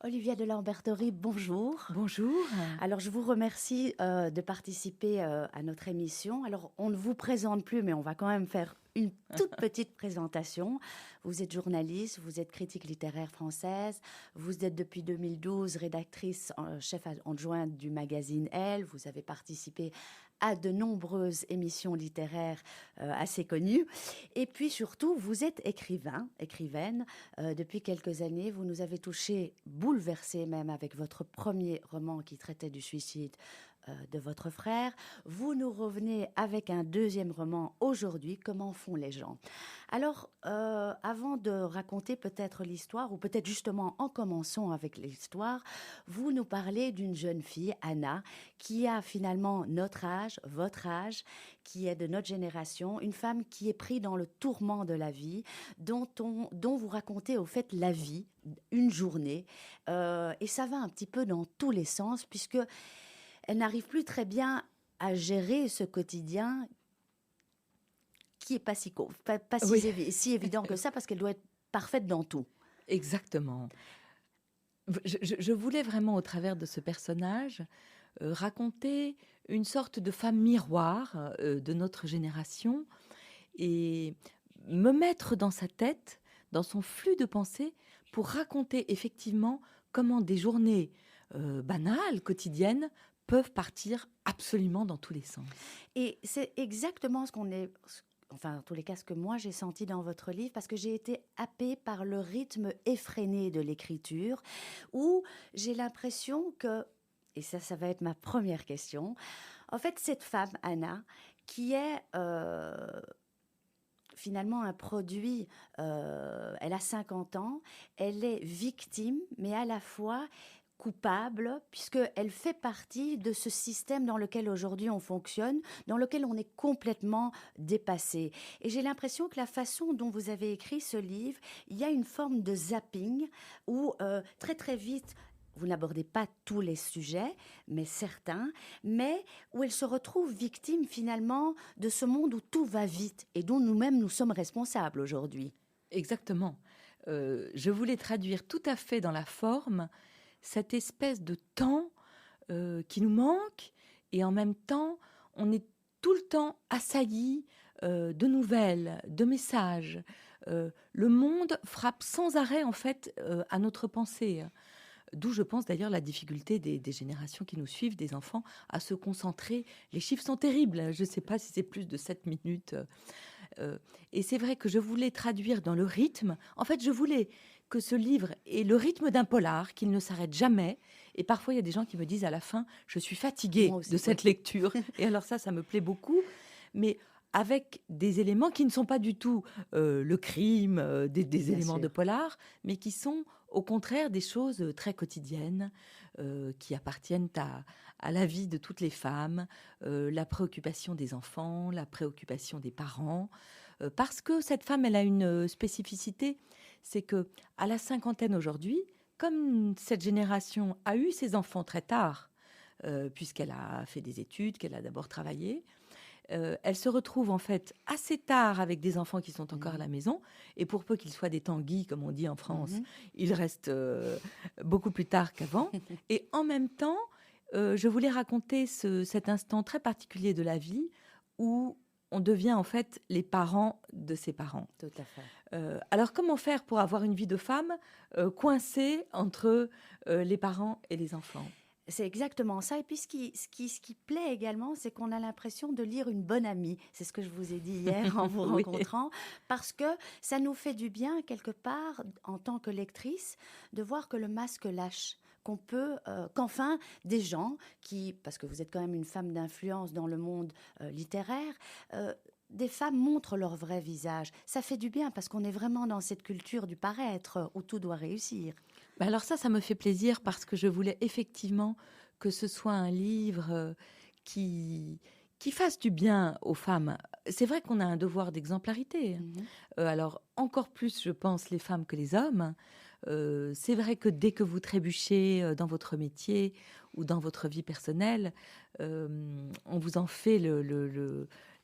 Olivia de Lamberterie, bonjour. Bonjour. Alors, je vous remercie de participer à notre émission. Alors, on ne vous présente plus, mais on va quand même faire une toute petite présentation. Vous êtes journaliste, vous êtes critique littéraire française, vous êtes depuis 2012 rédactrice chef adjointe du magazine Elle, vous avez participé à de nombreuses émissions littéraires assez connues. Et puis surtout, vous êtes écrivaine. Depuis quelques années, vous nous avez touché, bouleversé même avec votre premier roman qui traitait du suicide de votre frère. Vous nous revenez avec un deuxième roman aujourd'hui, Comment font les gens. Alors, avant de raconter peut-être l'histoire, ou peut-être justement en commençant avec l'histoire, vous nous parlez d'une jeune fille, Anna, qui a finalement notre âge, votre âge, qui est de notre génération, une femme qui est prise dans le tourment de la vie, dont vous racontez au fait la vie, une journée, et ça va un petit peu dans tous les sens, puisque elle n'arrive plus très bien à gérer ce quotidien qui est pas Oui, si évident que ça, parce qu'elle doit être parfaite dans tout. exactement. Je voulais vraiment, au travers de ce personnage, raconter une sorte de femme miroir de notre génération et me mettre dans sa tête, dans son flux de pensée, pour raconter effectivement comment des journées banales, quotidiennes, peuvent partir absolument dans tous les sens. Et c'est exactement ce qu'on est, enfin, en tous les cas, ce que moi j'ai senti dans votre livre, parce que j'ai été happée par le rythme effréné de l'écriture, où j'ai l'impression que, et ça va être ma première question, en fait, cette femme, Anna, qui est finalement un produit, elle a 50 ans, elle est victime, mais à la fois coupable, puisqu'elle fait partie de ce système dans lequel aujourd'hui on fonctionne, dans lequel on est complètement dépassé. Et j'ai l'impression que la façon dont vous avez écrit ce livre, il y a une forme de zapping où très très vite, vous n'abordez pas tous les sujets, mais certains, mais où elle se retrouve victime finalement de ce monde où tout va vite et dont nous-mêmes nous sommes responsables aujourd'hui. Exactement. Je voulais traduire tout à fait dans la forme cette espèce de temps qui nous manque et en même temps, on est tout le temps assailli de nouvelles, de messages. Le monde frappe sans arrêt en fait à notre pensée. D'où je pense d'ailleurs la difficulté des générations qui nous suivent, des enfants, à se concentrer. Les chiffres sont terribles. Je ne sais pas si c'est plus de 7 minutes. Et c'est vrai que je voulais traduire dans le rythme. En fait, je voulais que ce livre ait le rythme d'un polar, qu'il ne s'arrête jamais. Et parfois, il y a des gens qui me disent à la fin, je suis Moi fatiguée de aussi, oui. cette lecture. Et alors ça me plaît beaucoup. Mais avec des éléments qui ne sont pas du tout le crime, des Bien éléments de sûr. polar, mais qui sont au contraire des choses très quotidiennes, qui appartiennent à la vie de toutes les femmes, la préoccupation des enfants, la préoccupation des parents. Parce que cette femme, elle a une spécificité, c'est que à la cinquantaine aujourd'hui, comme cette génération a eu ses enfants très tard, puisqu'elle a fait des études, qu'elle a d'abord travaillé, elle se retrouve en fait assez tard avec des enfants qui sont encore à Mhm. la maison. Et pour peu qu'ils soient des tanguis, comme on dit en France, Mhm. ils restent beaucoup plus tard qu'avant. Et en même temps, je voulais raconter cet instant très particulier de la vie où on devient en fait les parents de ses parents. Tout à fait. Alors comment faire pour avoir une vie de femme coincée entre les parents et les enfants? C'est exactement ça. Et puis ce qui plaît également, c'est qu'on a l'impression de lire une bonne amie. C'est ce que je vous ai dit hier en vous Oui, rencontrant, parce que ça nous fait du bien quelque part, en tant que lectrice, de voir que le masque lâche. Qu'on peut, qu'enfin, des gens qui, parce que vous êtes quand même une femme d'influence dans le monde littéraire, euh, des femmes montrent leur vrai visage. Ça fait du bien parce qu'on est vraiment dans cette culture du paraître où tout doit réussir. bah alors ça me fait plaisir parce que je voulais effectivement que ce soit un livre qui, qui fasse du bien aux femmes. C'est vrai qu'on a un devoir d'exemplarité. Mhm. Alors encore plus, je pense, les femmes que les hommes. C'est vrai que dès que vous trébuchez dans votre métier ou dans votre vie personnelle, on vous en fait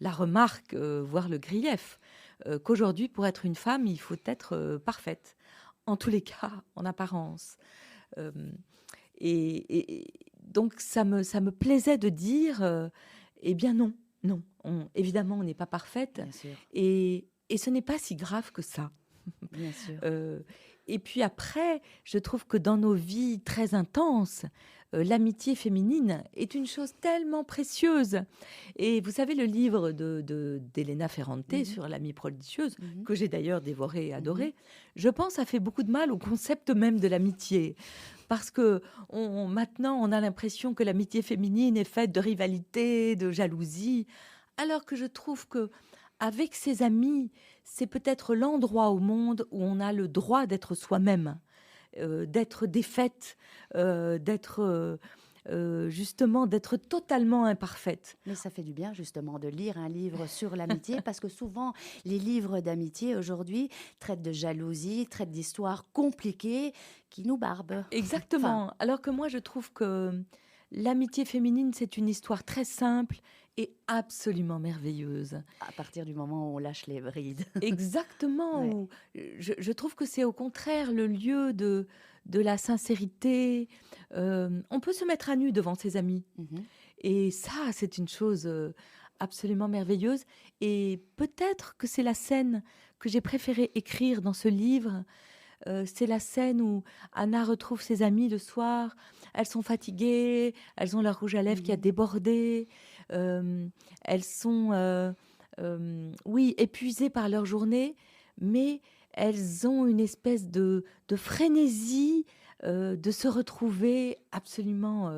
la remarque, voire le grief, qu'aujourd'hui, pour être une femme, il faut être parfaite, en tous les cas, en apparence. Euh, et donc, ça me plaisait de dire, eh bien non, non. Évidemment, on n'est pas parfaite. Bien sûr, Et ce n'est pas si grave que ça. bien sûr. Euh, et puis après, je trouve que dans nos vies très intenses, l'amitié féminine est une chose tellement précieuse. Et vous savez, le livre d'Elena Ferrante Mhm. sur l'amie prodigieuse, Mhm. que j'ai d'ailleurs dévoré et adoré, Mhm. je pense ça fait beaucoup de mal au concept même de l'amitié. Parce que maintenant, on a l'impression que l'amitié féminine est faite de rivalité, de jalousie, alors que je trouve que avec ses amis, c'est peut-être l'endroit au monde où on a le droit d'être soi-même, d'être défaite, justement d'être totalement imparfaite. Mais ça fait du bien justement de lire un livre sur l'amitié parce que souvent les livres d'amitié aujourd'hui traitent de jalousie, traitent d'histoires compliquées qui nous barbent. Enfin, Exactement. Alors que moi, je trouve que l'amitié féminine, c'est une histoire très simple et absolument merveilleuse. à partir du moment où on lâche les brides. Exactement. Ouais. Je trouve que c'est au contraire le lieu de la sincérité. On peut se mettre à nu devant ses amis. Mhm. Et ça, c'est une chose absolument merveilleuse. Et peut-être que c'est la scène que j'ai préféré écrire dans ce livre. C'est la scène où Anna retrouve ses amies le soir. Elles sont fatiguées, elles ont leur rouge à lèvres qui a Mhm. débordé. Elles sont, oui, épuisées par leur journée, mais elles ont une espèce de frénésie de se retrouver absolument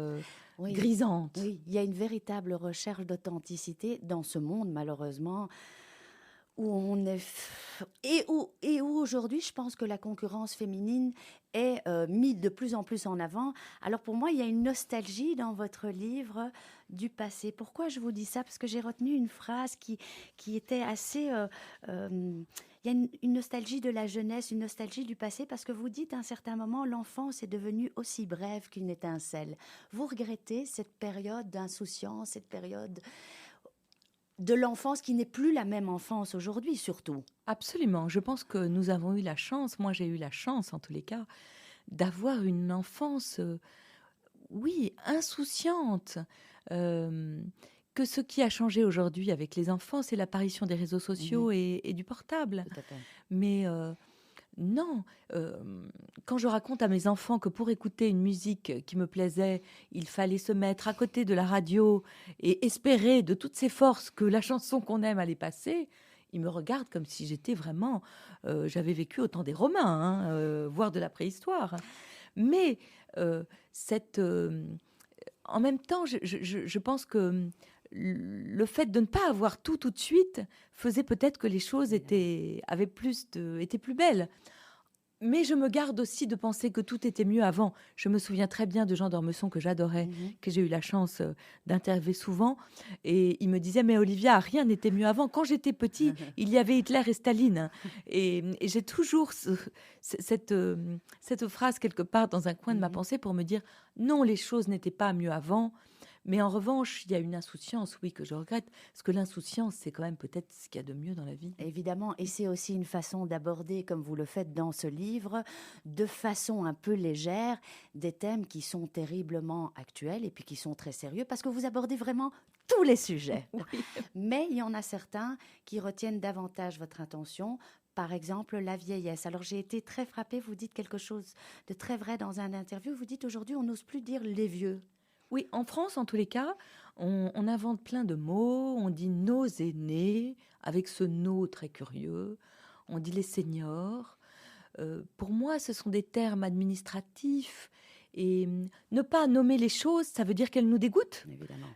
Oui, grisante. oui, il y a une véritable recherche d'authenticité dans ce monde malheureusement où on est et où aujourd'hui, je pense que la concurrence féminine est mise de plus en plus en avant. Alors pour moi, il y a une nostalgie dans votre livre du passé. Pourquoi je vous dis ça? Parce que j'ai retenu une phrase qui était assez... il y a une nostalgie de la jeunesse, une nostalgie du passé, parce que vous dites à un certain moment, l'enfance est devenue aussi brève qu'une étincelle. Vous regrettez cette période d'insouciance, cette période de l'enfance qui n'est plus la même enfance aujourd'hui, surtout. Absolument. Je pense que nous avons eu la chance, moi j'ai eu la chance en tous les cas, d'avoir une enfance, oui, insouciante. Euh, que ce qui a changé aujourd'hui avec les enfants, c'est l'apparition des réseaux Mhm, sociaux et du portable. tout à fait. Mais non, euh, quand je raconte à mes enfants que pour écouter une musique qui me plaisait, il fallait se mettre à côté de la radio et espérer de toutes ses forces que la chanson qu'on aime allait passer, ils me regardent comme si j'étais vraiment, j'avais vécu au temps des Romains, hein, voire de la préhistoire. Mais euh, cette, en même temps, je pense que le fait de ne pas avoir tout de suite faisait peut-être que les choses Évidemment. étaient plus belles. Mais je me garde aussi de penser que tout était mieux avant. Je me souviens très bien de Jean d'Ormesson que j'adorais, Mhm. que j'ai eu la chance d'interviewer souvent. Et il me disait, mais Olivia, rien n'était mieux avant. Quand j'étais petit, il y avait Hitler et Staline. Et j'ai toujours cette phrase quelque part dans un coin de ma Mhm. pensée pour me dire, non, les choses n'étaient pas mieux avant. Mais en revanche, il y a une insouciance, oui, que je regrette. Parce que l'insouciance, c'est quand même peut-être ce qu'il y a de mieux dans la vie. Évidemment, et c'est aussi une façon d'aborder, comme vous le faites dans ce livre, de façon un peu légère, des thèmes qui sont terriblement actuels et puis qui sont très sérieux, parce que vous abordez vraiment tous les sujets. Oui. Mais il y en a certains qui retiennent davantage votre attention. Par exemple, la vieillesse. Alors j'ai été très frappée, vous dites quelque chose de très vrai dans un interview. Vous dites aujourd'hui, on n'ose plus dire les vieux. Oui, en France, en tous les cas, on invente plein de mots. On dit nos aînés, avec ce nos très curieux. On dit les seniors. Pour moi, ce sont des termes administratifs. Et ne pas nommer les choses, ça veut dire qu'elles nous dégoûtent. Évidemment.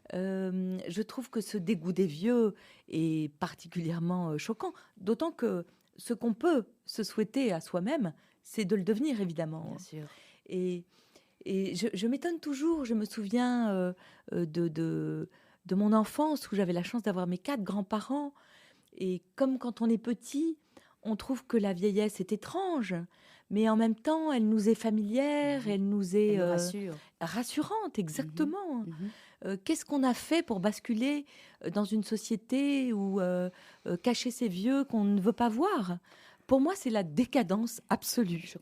Je trouve que ce dégoût des vieux est particulièrement choquant. D'autant que ce qu'on peut se souhaiter à soi-même, c'est de le devenir, évidemment. Bien sûr. Et je m'étonne toujours, je me souviens de mon enfance où j'avais la chance d'avoir mes 4 grands-parents. Et comme quand on est petit, on trouve que la vieillesse est étrange, mais en même temps, elle nous est familière, Mhm. elle nous Elle est nous rassure. rassurante, Mhm. exactement. Mhm. Qu'est-ce qu'on a fait pour basculer dans une société où cacher ces vieux qu'on ne veut pas voir? Pour moi, c'est la décadence absolue. Je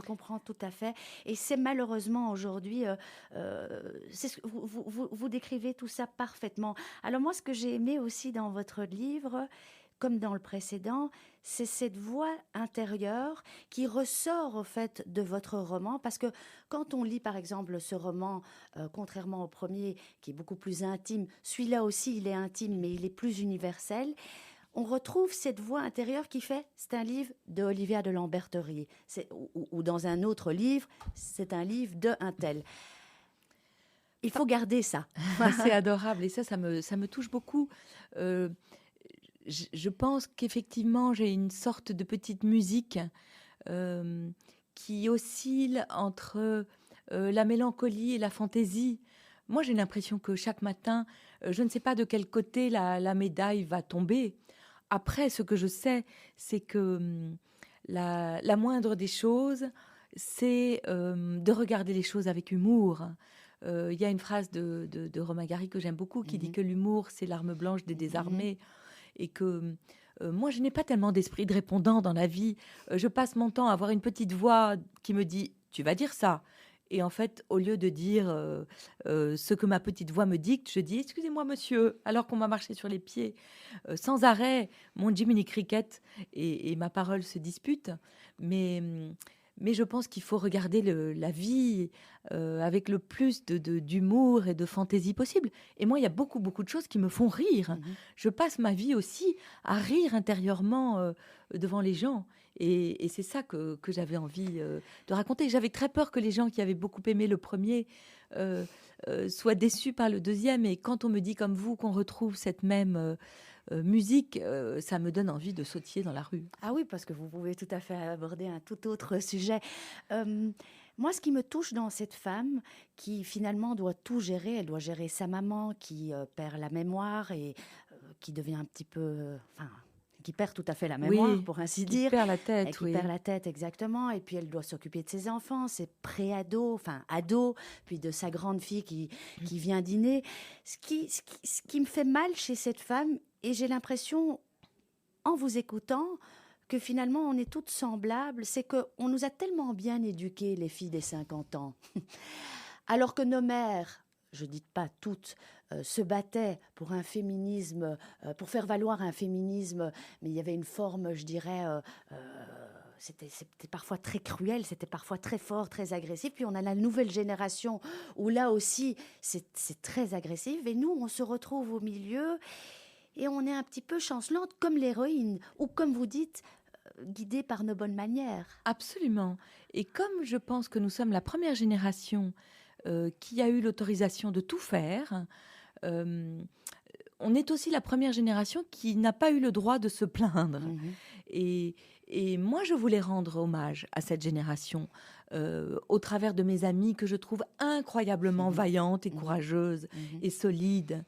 comprends tout à fait. Et c'est malheureusement aujourd'hui, vous décrivez tout ça parfaitement. Alors moi, ce que j'ai aimé aussi dans votre livre, comme dans le précédent, c'est cette voix intérieure qui ressort au fait de votre roman, parce que quand on lit par exemple ce roman, contrairement au premier qui est beaucoup plus intime, celui-là aussi il est intime mais il est plus universel, on retrouve cette voix intérieure qui fait, c'est un livre de Olivia de Lamberterie, ou dans un autre livre, c'est un livre de un tel. Il faut garder ça. C'est adorable et ça me touche beaucoup. Je pense qu'effectivement, j'ai une sorte de petite musique qui oscille entre la mélancolie et la fantaisie. Moi, j'ai l'impression que chaque matin, je ne sais pas de quel côté la médaille va tomber. Après, ce que je sais, c'est que la moindre des choses, c'est de regarder les choses avec humour. Il y a une phrase de Romain Gary que j'aime beaucoup qui dit que l'humour, c'est l'arme blanche des désarmés. Et que moi, je n'ai pas tellement d'esprit de répondant dans la vie. Je passe mon temps à avoir une petite voix qui me dit « tu vas dire ça ». Et en fait, au lieu de dire ce que ma petite voix me dicte, je dis « excusez-moi monsieur », alors qu'on m'a marché sur les pieds. Sans arrêt, mon Jiminy Cricket et ma parole se disputent. Mais je pense qu'il faut regarder la vie avec le plus d'humour et de fantaisie possible. Et moi, il y a beaucoup, beaucoup de choses qui me font rire. Je passe ma vie aussi à rire intérieurement devant les gens. Et c'est ça que j'avais envie de raconter. J'avais très peur que les gens qui avaient beaucoup aimé le premier soient déçus par le deuxième. Et quand on me dit comme vous qu'on retrouve cette même musique, ça me donne envie de sautiller dans la rue. Ah oui, parce que vous pouvez tout à fait aborder un tout autre sujet. Moi, ce qui me touche dans cette femme qui finalement doit tout gérer, elle doit gérer sa maman qui perd la mémoire et qui devient un petit peu... qui perd tout à fait la mémoire, pour ainsi dire. Qui perd la tête, qui perd la tête, exactement. Et puis, elle doit s'occuper de ses enfants, ses pré-ados, ados, puis de sa grande fille qui vient dîner. Ce qui me fait mal chez cette femme, et j'ai l'impression, en vous écoutant, que finalement, on est toutes semblables, c'est qu'on nous a tellement bien éduquées, les filles des 50 ans. Alors que nos mères, je ne dis pas toutes, se battaient pour un féminisme, pour faire valoir un féminisme, mais il y avait une forme, je dirais, c'était parfois très cruel, c'était parfois très fort, très agressif. Puis on a la nouvelle génération où là aussi, c'est très agressif. Et nous, on se retrouve au milieu et on est un petit peu chancelante comme l'héroïne, ou comme vous dites, guidée par nos bonnes manières. Absolument. Et comme je pense que nous sommes la première génération qui a eu l'autorisation de tout faire, on est aussi la première génération qui n'a pas eu le droit de se plaindre. Et moi, je voulais rendre hommage à cette génération au travers de mes amies que je trouve incroyablement vaillantes et courageuses et solides.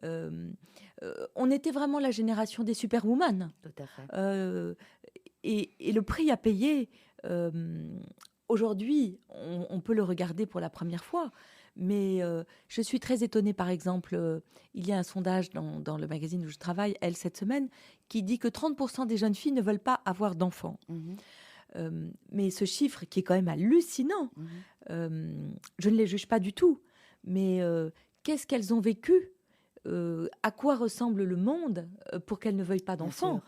On était vraiment la génération des superwoman. Tout à fait. Et le prix à payer, aujourd'hui, on peut le regarder pour la première fois. Mais je suis très étonnée, par exemple, il y a un sondage dans le magazine où je travaille, Elle, cette semaine, qui dit que 30% des jeunes filles ne veulent pas avoir d'enfants. Mais ce chiffre, qui est quand même hallucinant, je ne les juge pas du tout. Mais qu'est-ce qu'elles ont vécu ? À quoi ressemble le monde pour qu'elles ne veuillent pas d'enfants ?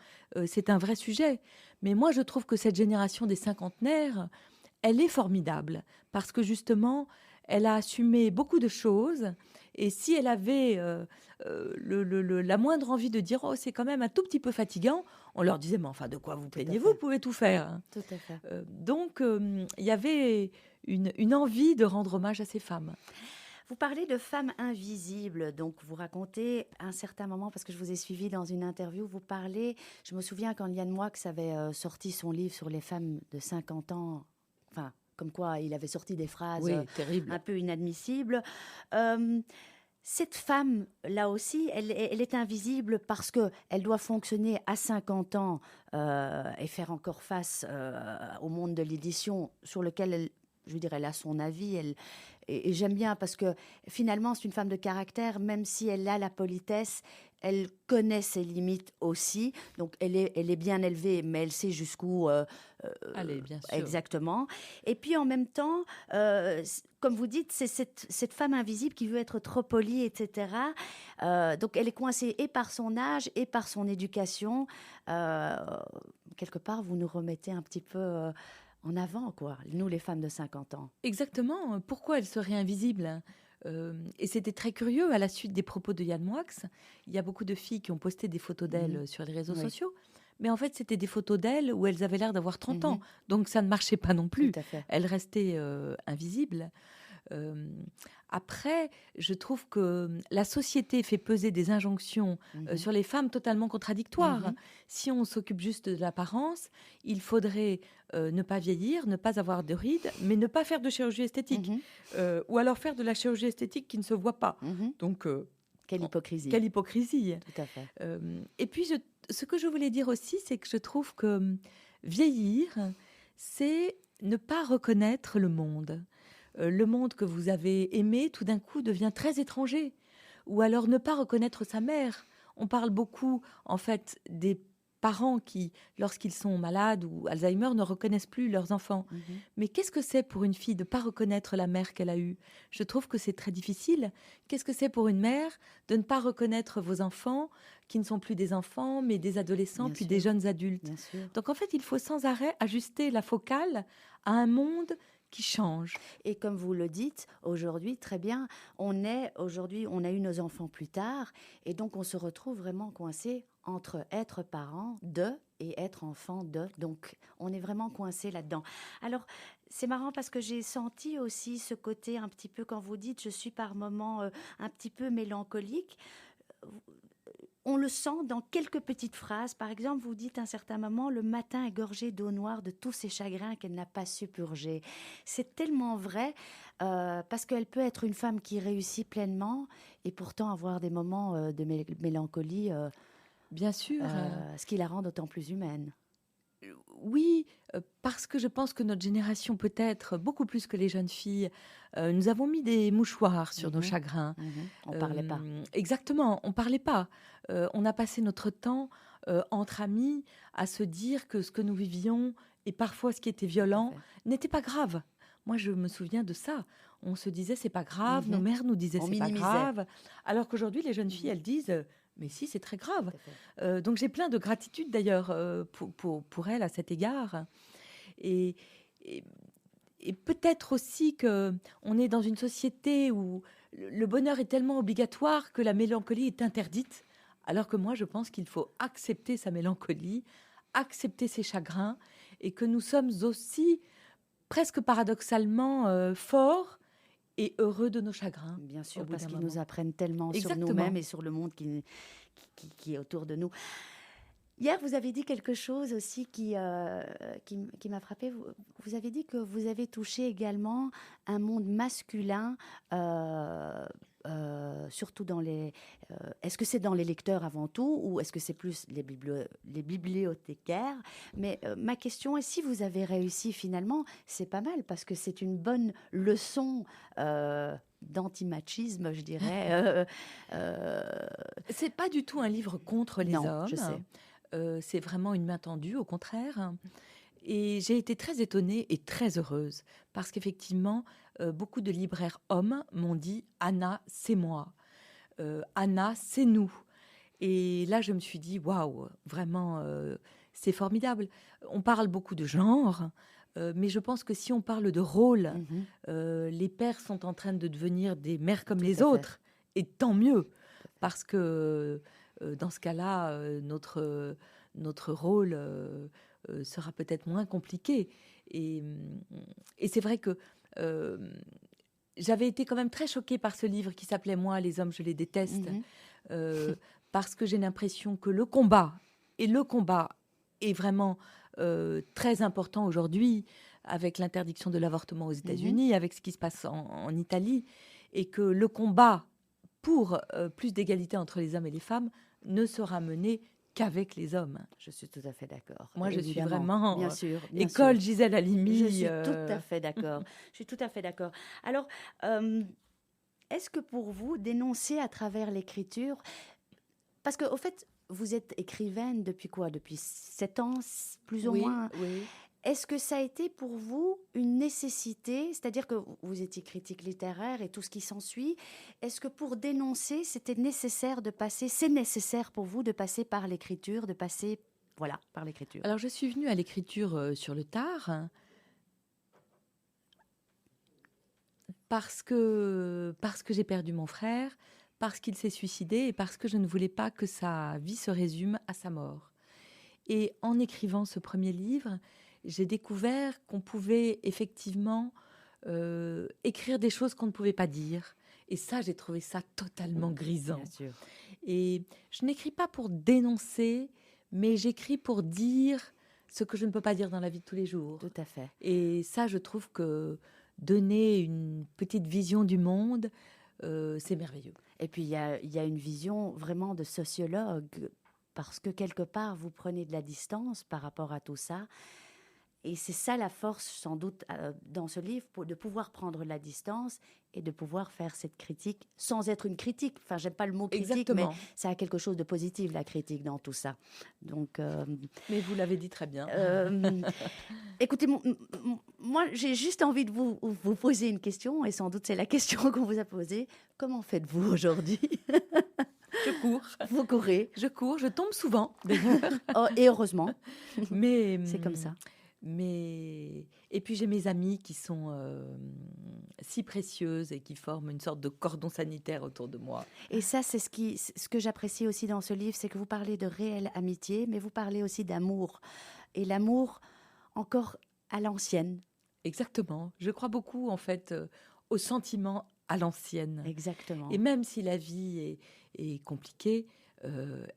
C'est un vrai sujet. Mais moi, je trouve que cette génération des cinquantenaires, elle est formidable parce que justement, elle a assumé beaucoup de choses. Et si elle avait la moindre envie de dire « Oh, c'est quand même un tout petit peu fatigant », on leur disait « Mais enfin, de quoi vous plaignez-vous ? Vous pouvez tout faire. » Tout à fait. Donc, il y avait une envie de rendre hommage à ces femmes. Vous parlez de femmes invisibles, donc vous racontez à un certain moment, parce que je vous ai suivi dans une interview, vous parlez, je me souviens quand Yann Moix avait sorti son livre sur les femmes de 50 ans, comme quoi il avait sorti des phrases un peu inadmissibles. Cette femme, là aussi, elle est invisible parce qu'elle doit fonctionner à 50 ans et faire encore face au monde de l'édition sur lequel elle a son avis. Et j'aime bien parce que finalement, c'est une femme de caractère, même si elle a la politesse, elle connaît ses limites aussi. Donc, elle est bien élevée, mais elle sait jusqu'où Allez, bien sûr. exactement. Et puis, en même temps, comme vous dites, c'est cette femme invisible qui veut être trop polie, etc. Donc, elle est coincée et par son âge et par son éducation. Euh, Quelque part, vous nous remettez un petit peu en avant, quoi, nous, les femmes de 50 ans. Exactement. Pourquoi elle serait invisible? Et c'était très curieux, à la suite des propos de Yann Moix, il y a beaucoup de filles qui ont posté des photos d'elles sur les réseaux Oui. sociaux. Mais en fait, c'était des photos d'elles où elles avaient l'air d'avoir 30 ans. Mhm. Donc ça ne marchait pas non plus. Tout à fait. Elles restaient invisibles. Euh, Après, je trouve que la société fait peser des injonctions sur les femmes totalement contradictoires. Mhm. Si on s'occupe juste de l'apparence, il faudrait ne pas vieillir, ne pas avoir de rides, mais ne pas faire de chirurgie esthétique. Mhm. Ou alors faire de la chirurgie esthétique qui ne se voit pas. Mhm. Donc, Quelle hypocrisie. quelle hypocrisie. Tout à fait. Et puis, ce que je voulais dire aussi, c'est que je trouve que vieillir, c'est ne pas reconnaître le monde. Le monde que vous avez aimé, tout d'un coup, devient très étranger. Ou alors ne pas reconnaître sa mère. On parle beaucoup, en fait, des parents qui, lorsqu'ils sont malades ou Alzheimer, ne reconnaissent plus leurs enfants. Mhm. Mais qu'est-ce que c'est pour une fille de ne pas reconnaître la mère qu'elle a eue? Je trouve que c'est très difficile. Qu'est-ce que c'est pour une mère de ne pas reconnaître vos enfants, qui ne sont plus des enfants, mais des adolescents, Bien puis sûr. des jeunes adultes? Bien sûr. Donc en fait, il faut sans arrêt ajuster la focale à un monde qui change. Et comme vous le dites, aujourd'hui, très bien, aujourd'hui, on a eu nos enfants plus tard, et donc on se retrouve vraiment coincé entre être parent de et être enfant de. Donc, on est vraiment coincé là-dedans. Alors, c'est marrant parce que j'ai senti aussi ce côté un petit peu, quand vous dites, je suis par moments un petit peu mélancolique. On le sent dans quelques petites phrases. Par exemple, vous dites à un certain moment, le matin est gorgé d'eau noire de tous ses chagrins qu'elle n'a pas su purger. C'est tellement vrai parce qu'elle peut être une femme qui réussit pleinement et pourtant avoir des moments de mélancolie, Bien sûr. ce qui la rend d'autant plus humaine. Oui, parce que je pense que notre génération, peut-être beaucoup plus que les jeunes filles, nous avons mis des mouchoirs sur nos chagrins. On ne parlait pas. Exactement, on ne parlait pas. On a passé notre temps entre amis à se dire que ce que nous vivions et parfois ce qui était violent n'était pas grave. Moi, je me souviens de ça. On se disait, c'est pas grave. Nos mères nous disaient, On c'est pas minimisait. grave. Alors qu'aujourd'hui, les jeunes filles, elles disent, mais si, c'est très grave. Donc j'ai plein de gratitude d'ailleurs pour elle à cet égard. Et, et, et peut-être aussi qu'on est dans une société où le bonheur est tellement obligatoire que la mélancolie est interdite. Alors que moi, je pense qu'il faut accepter sa mélancolie, accepter ses chagrins, et que nous sommes aussi, presque paradoxalement, forts et heureux de nos chagrins. Bien sûr, au bout parce d'un qu'ils moment. nous apprennent tellement sur Exactement. nous-mêmes et sur le monde qui est autour de nous. Hier, vous avez dit quelque chose aussi qui m'a frappée. Vous avez dit que vous avez touché également un monde masculin, surtout dans les... est-ce que c'est dans les lecteurs avant tout ou est-ce que c'est plus les bibliothécaires? Mais ma question est, si vous avez réussi finalement, c'est pas mal parce que c'est une bonne leçon d'antimachisme, je dirais. C'est pas du tout un livre contre les Non, hommes. je sais. C'est vraiment une main tendue, au contraire. Et j'ai été très étonnée et très heureuse parce qu'effectivement, beaucoup de libraires hommes m'ont dit « Anna, c'est moi. Anna, c'est nous ». Et là, je me suis dit « Waouh, vraiment, c'est formidable ». On parle beaucoup de genre, mais je pense que si on parle de rôle, les pères sont en train de devenir des mères comme les autres. Et tant mieux, parce que dans ce cas-là, notre rôle sera peut-être moins compliqué. Et c'est vrai que j'avais été quand même très choquée par ce livre qui s'appelait « Moi, les hommes, je les déteste », parce que j'ai l'impression que le combat est vraiment très important aujourd'hui, avec l'interdiction de l'avortement aux États-Unis, avec ce qui se passe en Italie, et que le combat pour plus d'égalité entre les hommes et les femmes ne sera mené qu'avec les hommes. Je suis tout à fait d'accord. Moi, je suis Évidemment. vraiment bien sûr, école Gisèle Halimi. Je suis tout à fait d'accord. Je suis tout à fait d'accord. Alors, est-ce que pour vous, dénoncer à travers l'écriture, Parce qu'au fait, vous êtes écrivaine depuis quoi? Depuis 7 ans, plus ou Oui, moins. oui. Est-ce que ça a été pour vous une nécessité? C'est-à-dire que vous étiez critique littéraire et tout ce qui s'ensuit. Est-ce que pour dénoncer, c'était nécessaire de passer, c'est nécessaire pour vous de passer par l'écriture, de passer, voilà, par l'écriture? Alors, je suis venue à l'écriture sur le tard, hein, parce que j'ai perdu mon frère, parce qu'il s'est suicidé et parce que je ne voulais pas que sa vie se résume à sa mort. Et en écrivant ce premier livre, j'ai découvert qu'on pouvait effectivement écrire des choses qu'on ne pouvait pas dire. Et ça, j'ai trouvé ça totalement grisant. Bien sûr. Et je n'écris pas pour dénoncer, mais j'écris pour dire ce que je ne peux pas dire dans la vie de tous les jours. Tout à fait. Et ça, je trouve que donner une petite vision du monde, c'est merveilleux. Et puis, il y a une vision vraiment de sociologue, parce que quelque part, vous prenez de la distance par rapport à tout ça. Et c'est ça la force, sans doute, dans ce livre, de pouvoir prendre la distance et de pouvoir faire cette critique sans être une critique. Enfin, j'aime pas le mot critique, Exactement. mais ça a quelque chose de positif, la critique, dans tout ça. Donc, Mais vous l'avez dit très bien. écoutez, moi, j'ai juste envie de vous poser une question, et sans doute c'est la question qu'on vous a posée. Comment faites-vous aujourd'hui? Je cours. Vous courez. Je cours, je tombe souvent, d'ailleurs. Oh, et heureusement, Mais c'est comme ça. Et puis j'ai mes amies qui sont si précieuses et qui forment une sorte de cordon sanitaire autour de moi. Et ça, c'est ce que j'apprécie aussi dans ce livre, c'est que vous parlez de réelle amitié, mais vous parlez aussi d'amour. Et l'amour encore à l'ancienne. Exactement. Je crois beaucoup, en fait, au sentiment à l'ancienne. Exactement. Et même si la vie est compliquée,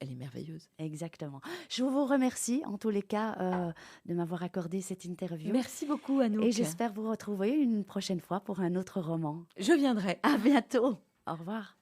elle est merveilleuse. Exactement. Je vous remercie, en tous les cas, de m'avoir accordé cette interview. Merci beaucoup, Anouk. Et j'espère vous retrouver une prochaine fois pour un autre roman. Je viendrai. À bientôt. Au revoir.